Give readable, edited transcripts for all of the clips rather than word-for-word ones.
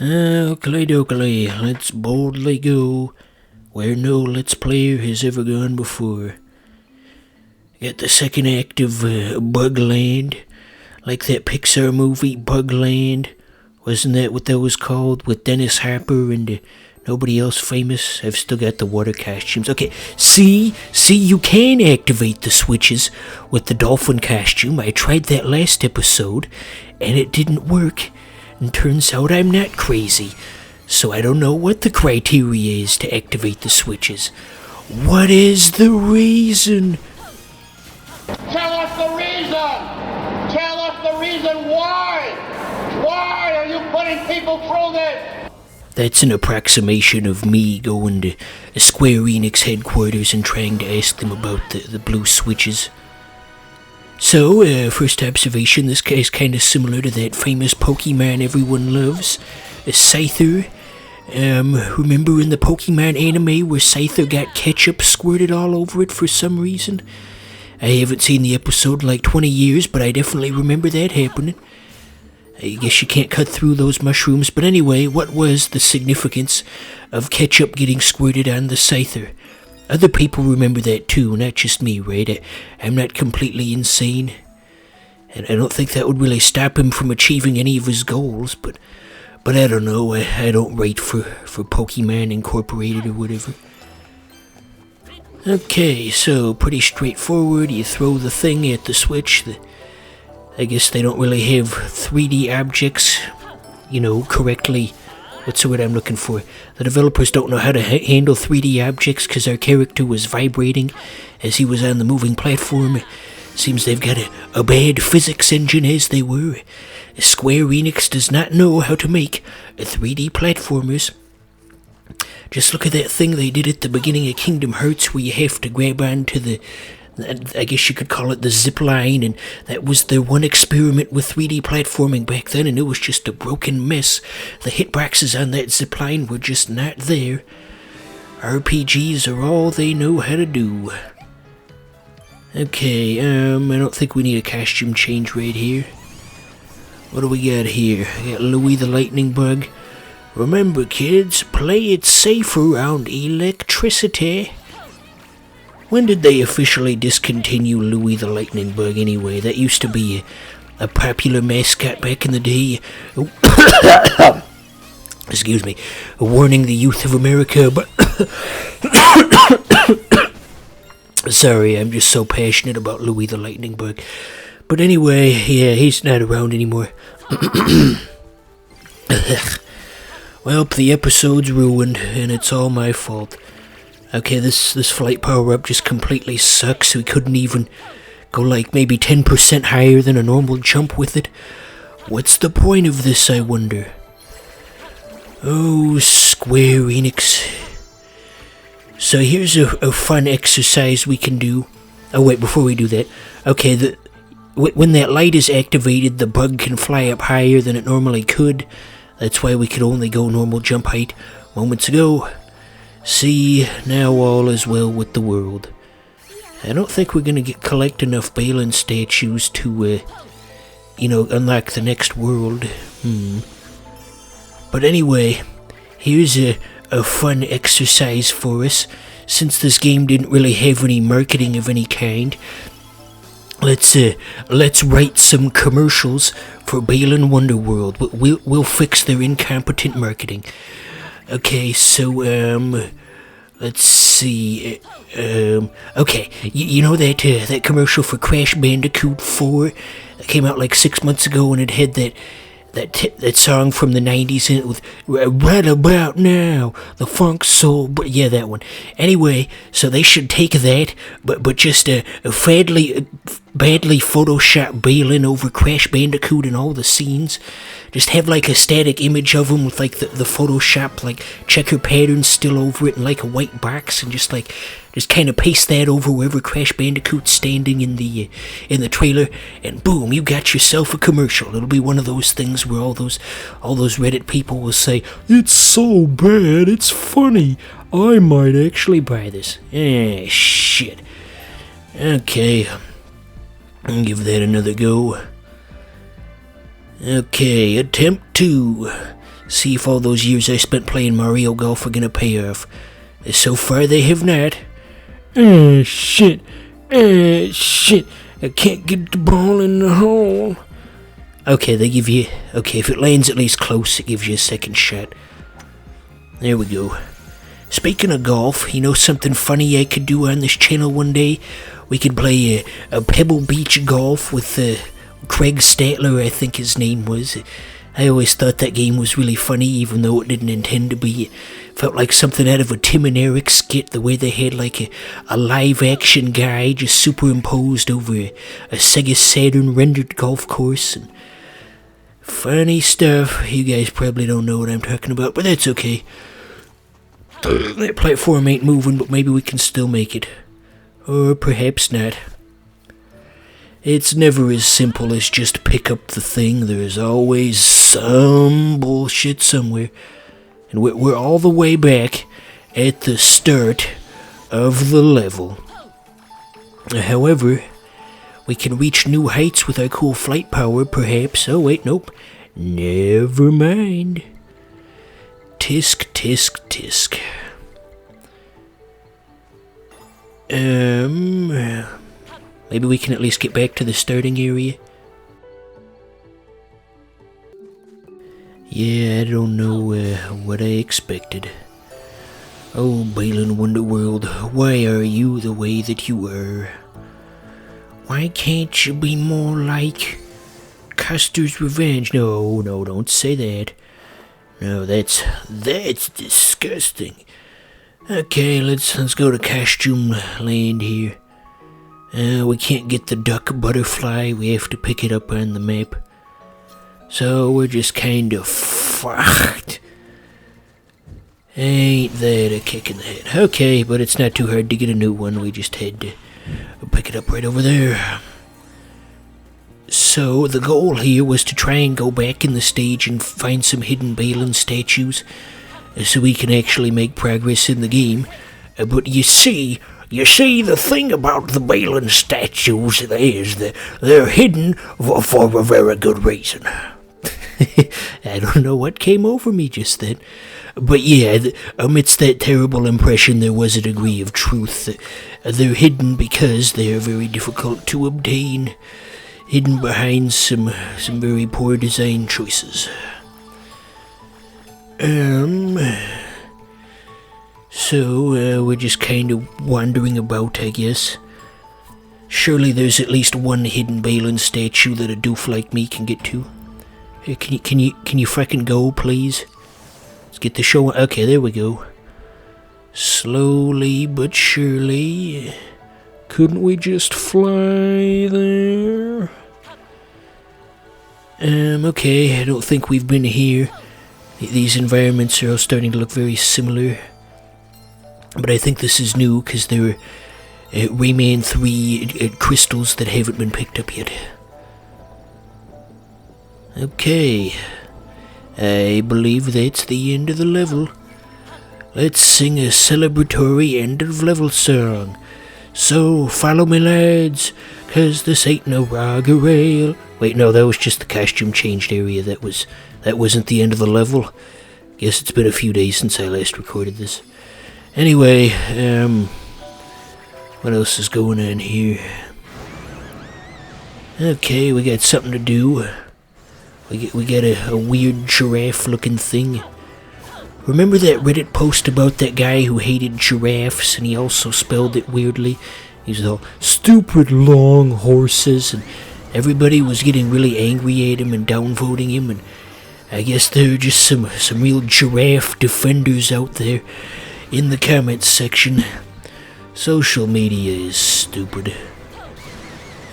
Oakley dokley, let's boldly go where no Let's Player has ever gone before. Got the second act of Bugland, like that Pixar movie Bugland. Wasn't that what that was called? With Dennis Hopper and nobody else famous? I've still got the water costumes. Okay, see, you can activate the switches with the dolphin costume. I tried that last episode, and it didn't work. And turns out I'm not crazy. So I don't know what the criteria is to activate the switches. What is the reason? Tell us the reason! Tell us the reason why! Why are you putting people through this? That's an approximation of me going to Square Enix headquarters and trying to ask them about the blue switches. So, first observation, this guy's kind of similar to that famous Pokemon everyone loves, a Scyther. Remember in the Pokemon anime where Scyther got ketchup squirted all over it for some reason? I haven't seen the episode in like 20 years, but I definitely remember that happening. I guess you can't cut through those mushrooms, but anyway, what was the significance of ketchup getting squirted on the Scyther? Other people remember that too, not just me, right? I'm not completely insane. And I don't think that would really stop him from achieving any of his goals, but I don't know, I don't write for Pokemon Incorporated or whatever. Okay, so pretty straightforward. You throw the thing at the switch. I guess they don't really have 3D objects, correctly. What's the word I'm looking for? The developers don't know how to handle 3D objects because our character was vibrating as he was on the moving platform. Seems they've got a bad physics engine as they were. Square Enix does not know how to make 3D platformers. Just look at that thing they did at the beginning of Kingdom Hearts where you have to grab onto I guess you could call it the zip line, and that was their one experiment with 3D platforming back then, and it was just a broken mess. The hitboxes on that zip line were just not there. RPGs are all they know how to do. Okay, I don't think we need a costume change right here. What do we got here? I got Louie the Lightning Bug. Remember, kids, play it safe around electricity. When did they officially discontinue Louie the Lightning Bug anyway? That used to be a popular mascot back in the day. Excuse me. Warning the youth of America, but... Sorry, I'm just so passionate about Louie the Lightning Bug. But anyway, yeah, he's not around anymore. Well, the episode's ruined, and it's all my fault. Okay, this flight power-up just completely sucks. We couldn't even go like maybe 10% higher than a normal jump with it. What's the point of this, I wonder? Oh, Square Enix. So here's a fun exercise we can do. Oh wait, before we do that. Okay, when that light is activated, the bug can fly up higher than it normally could. That's why we could only go normal jump height moments ago. See, now all is well with the world. I don't think we're gonna collect enough Balan statues to, unlock the next world. But anyway, here's a fun exercise for us. Since this game didn't really have any marketing of any kind, let's write some commercials for Balan Wonderworld. We'll fix their incompetent marketing. Okay, so, let's see, okay, you know that commercial for Crash Bandicoot 4 that came out like 6 months ago, and it had that song from the 90s in it with Right About Now, the Funk Soul, but yeah, that one. Anyway, so they should take that, but just badly Photoshop Balan over Crash Bandicoot and all the scenes. Just have like a static image of him with like the Photoshop like checker patterns still over it and like a white box, and just kind of paste that over wherever Crash Bandicoot's standing in the trailer, and boom, you got yourself a commercial. It'll be one of those things where all those Reddit people will say, "It's so bad, it's funny. I might actually buy this." Shit. Okay, I'll give that another go. Okay, attempt 2. See if all those years I spent playing Mario Golf are gonna pay off. So far they have not. Shit. Shit. I can't get the ball in the hole. Okay, they give you... Okay, if it lands at least close, it gives you a second shot. There we go. Speaking of golf, you know something funny I could do on this channel one day? We could play a Pebble Beach golf with Craig Statler, I think his name was. I always thought that game was really funny, even though it didn't intend to be. It felt like something out of a Tim and Eric skit, the way they had like a live-action guy just superimposed over a Sega Saturn rendered golf course. And funny stuff. You guys probably don't know what I'm talking about, but that's okay. That platform ain't moving, but maybe we can still make it. Or perhaps not. It's never as simple as just pick up the thing. There's always some bullshit somewhere. And we're all the way back at the start of the level. However, we can reach new heights with our cool flight power, perhaps. Oh, wait, nope. Never mind. Tisk, tisk, tisk. Maybe we can at least get back to the starting area. Yeah, I don't know what I expected. Oh, Balan Wonderworld, why are you the way that you are? Why can't you be more like Custer's Revenge? No, don't say that. No, that's disgusting. Okay, let's go to Costume Land here. We can't get the duck butterfly. We have to pick it up on the map. So we're just kind of fucked. Ain't that a kick in the head? Okay, but it's not too hard to get a new one. We just had to pick it up right over there. So the goal here was to try and go back in the stage and find some hidden Balan statues so we can actually make progress in the game. But you see, the thing about the Balan statues is that they're hidden for a very good reason. I don't know what came over me just then. But yeah, amidst that terrible impression, there was a degree of truth. They're hidden because they are very difficult to obtain. Hidden behind some very poor design choices. So, we're just kind of wandering about, I guess. Surely there's at least one hidden Balan statue that a doof like me can get to. Hey, can you frickin' go, please? Let's get the show. Okay, there we go. Slowly but surely. Couldn't we just fly there? Okay, I don't think we've been here. These environments are all starting to look very similar. But I think this is new, because there are Rayman 3 crystals that haven't been picked up yet. Okay. I believe that's the end of the level. Let's sing a celebratory end of level song. So, follow me, lads, 'cause this ain't no Raga Rail. Wait, no, that was just the costume changed area. That wasn't the end of the level. Guess it's been a few days since I last recorded this. Anyway, what else is going on here? Okay, we got something to do. We got a weird giraffe-looking thing. Remember that Reddit post about that guy who hated giraffes, and he also spelled it weirdly? He was all, stupid long horses, and everybody was getting really angry at him and downvoting him, and I guess there are just some real giraffe defenders out there in the comments section. Social media is stupid.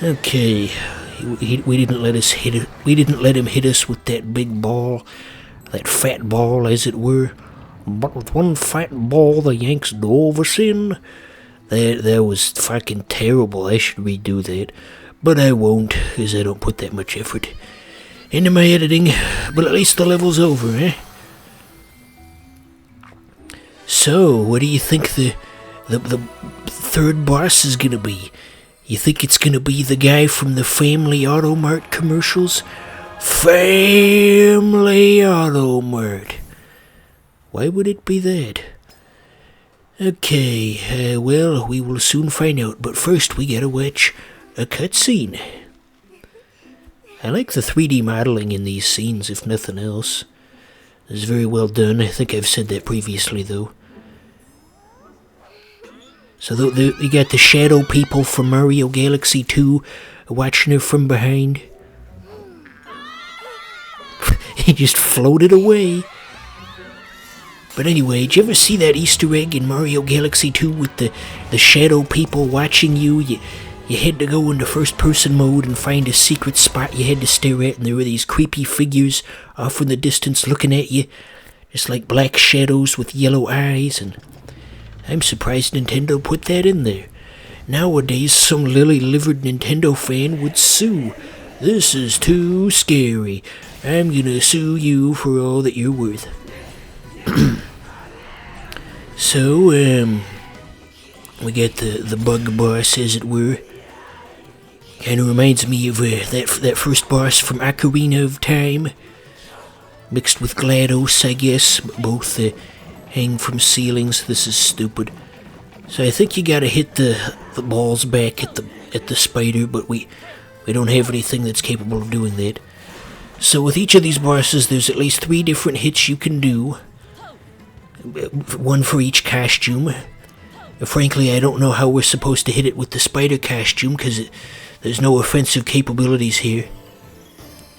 Okay, we didn't let him hit us with that big ball. That fat ball, as it were. But with one fat ball, the Yanks dove us in. That was fucking terrible. I should redo that. But I won't, because I don't put that much effort into my editing. But at least the level's over, eh? So, what do you think the third boss is gonna be? You think it's gonna be the guy from the Family Auto Mart commercials? Family Auto Mart. Why would it be that? Okay, well, we will soon find out, but first we gotta watch a cutscene. I like the 3D modeling in these scenes, if nothing else. It's very well done. I think I've said that previously, though. So you got the shadow people from Mario Galaxy 2 watching her from behind. He just floated away. But anyway, did you ever see that Easter egg in Mario Galaxy 2 with the shadow people watching you? You had to go into first-person mode and find a secret spot you had to stare at, and there were these creepy figures off in the distance looking at you, just like black shadows with yellow eyes, and I'm surprised Nintendo put that in there. Nowadays, some lily-livered Nintendo fan would sue. This is too scary. I'm gonna sue you for all that you're worth. So, we got the bug boss, as it were. Kinda reminds me of that first boss from Ocarina of Time. Mixed with GLaDOS, I guess. Both hang from ceilings. This is stupid. So I think you gotta hit the balls back at the spider, but we don't have anything that's capable of doing that. So with each of these bosses, there's at least 3 different hits you can do. One for each costume. Frankly, I don't know how we're supposed to hit it with the spider costume, because there's no offensive capabilities here.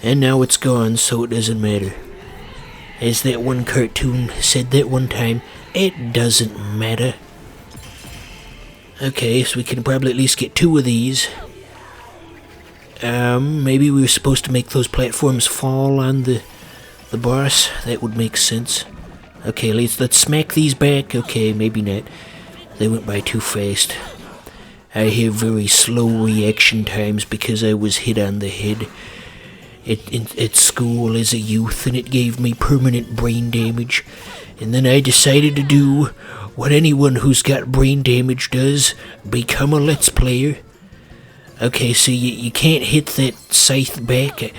And now it's gone, so it doesn't matter. As that one cartoon said that one time, it doesn't matter. Okay, so we can probably at least get 2 of these. Maybe we were supposed to make those platforms fall on the boss. That would make sense. Okay, let's smack these back. Okay, maybe not. They went by too fast. I have very slow reaction times because I was hit on the head at school as a youth, and it gave me permanent brain damage. And then I decided to do what anyone who's got brain damage does: become a Let's Player. Okay, so you can't hit that scythe back.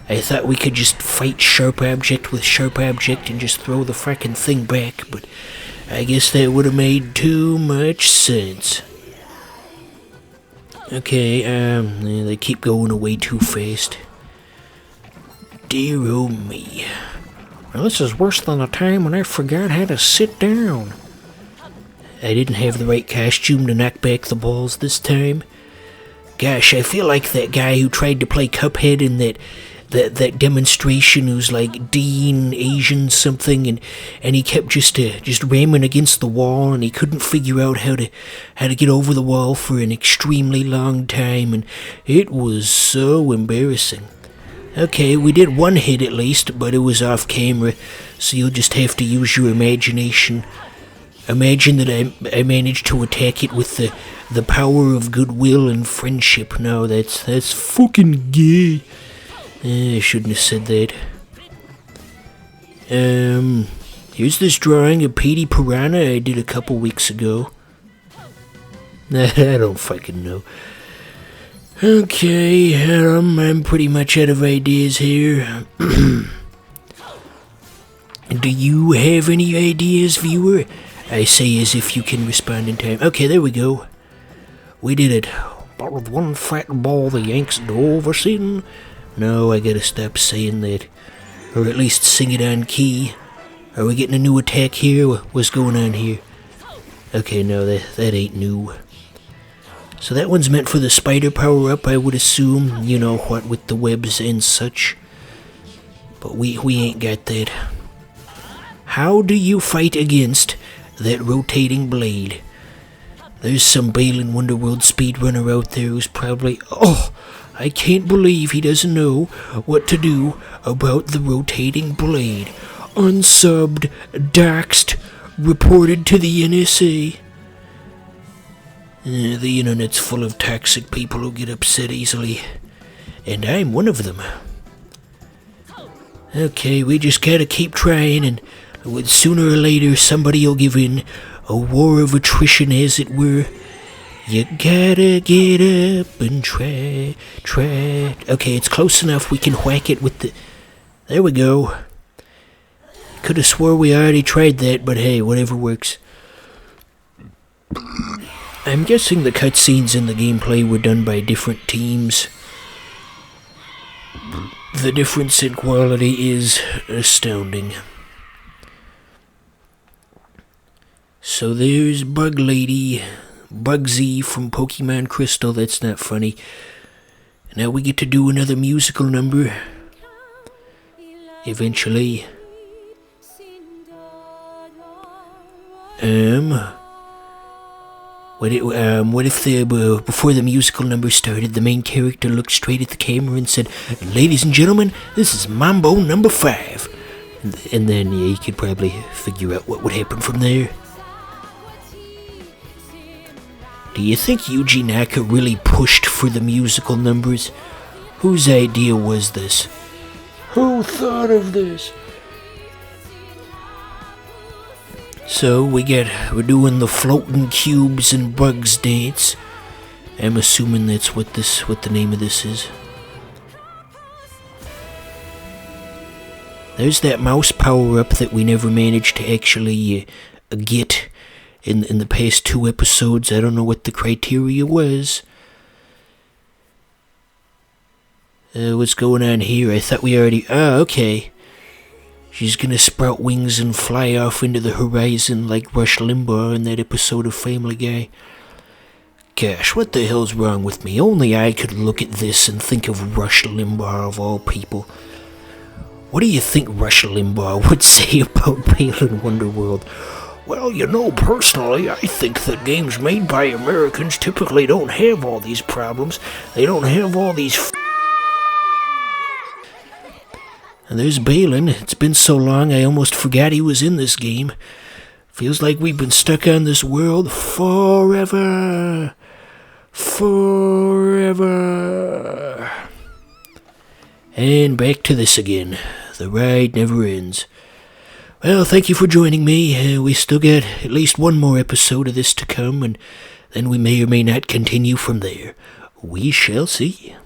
I thought we could just fight sharp object with sharp object and just throw the frickin' thing back, but I guess that would have made too much sense. Okay, they keep going away too fast. Dear oh me. Well, this is worse than the time when I forgot how to sit down. I didn't have the right costume to knock back the balls this time. Gosh, I feel like that guy who tried to play Cuphead in that demonstration, who's like Dean Asian something, and he kept just ramming against the wall, and he couldn't figure out how to get over the wall for an extremely long time, and it was so embarrassing. Okay, we did one hit at least, but it was off camera, so you'll just have to use your imagination. Imagine that I managed to attack it with the power of goodwill and friendship. No, that's fucking gay. I shouldn't have said that. Here's this drawing of Petey Piranha I did a couple weeks ago. I don't fucking know. Okay, I'm pretty much out of ideas here. Do you have any ideas, viewer? I say as if you can respond in time. Okay, there we go. We did it. But with one fat ball the Yanks dove us in. No, I gotta stop saying that. Or at least sing it on key. Are we getting a new attack here? What's going on here? Okay, no, that ain't new. So that one's meant for the spider power-up, I would assume. You know what, with the webs and such. But we ain't got that. How do you fight against that rotating blade? There's some Balan Wonderworld speedrunner out there who's probably... Oh, I can't believe he doesn't know what to do about the rotating blade. Unsubbed, doxed, reported to the NSA. The internet's full of toxic people who get upset easily. And I'm one of them. Okay, we just gotta keep trying, and sooner or later somebody'll give in. A war of attrition, as it were. You gotta get up and try. Okay, it's close enough. We can whack it with the... There we go. Could have swore we already tried that, but hey, whatever works. I'm guessing the cutscenes and the gameplay were done by different teams. The difference in quality is astounding. So there's Bug Lady, Bugsy from Pokemon Crystal. That's not funny. Now we get to do another musical number. Eventually. What if before the musical number started, the main character looked straight at the camera and said, "Ladies and gentlemen, this is Mambo number 5." And then you could probably figure out what would happen from there. Do you think Yuji Naka really pushed for the musical numbers? Whose idea was this? Who thought of this? So we're doing the floating cubes and bugs dance. I'm assuming that's what the name of this is. There's that mouse power-up that we never managed to actually get in the past 2 episodes. I don't know what the criteria was. What's going on here? I thought we already... okay. She's gonna sprout wings and fly off into the horizon like Rush Limbaugh in that episode of Family Guy. Gosh, what the hell's wrong with me? Only I could look at this and think of Rush Limbaugh of all people. What do you think Rush Limbaugh would say about Balan Wonderworld? Well, personally, I think that games made by Americans typically don't have all these problems. They don't have all these And there's Balan. It's been so long I almost forgot he was in this game. Feels like we've been stuck on this world forever. Forever. And back to this again. The ride never ends. Well, thank you for joining me. We still got at least one more episode of this to come, and then we may or may not continue from there. We shall see.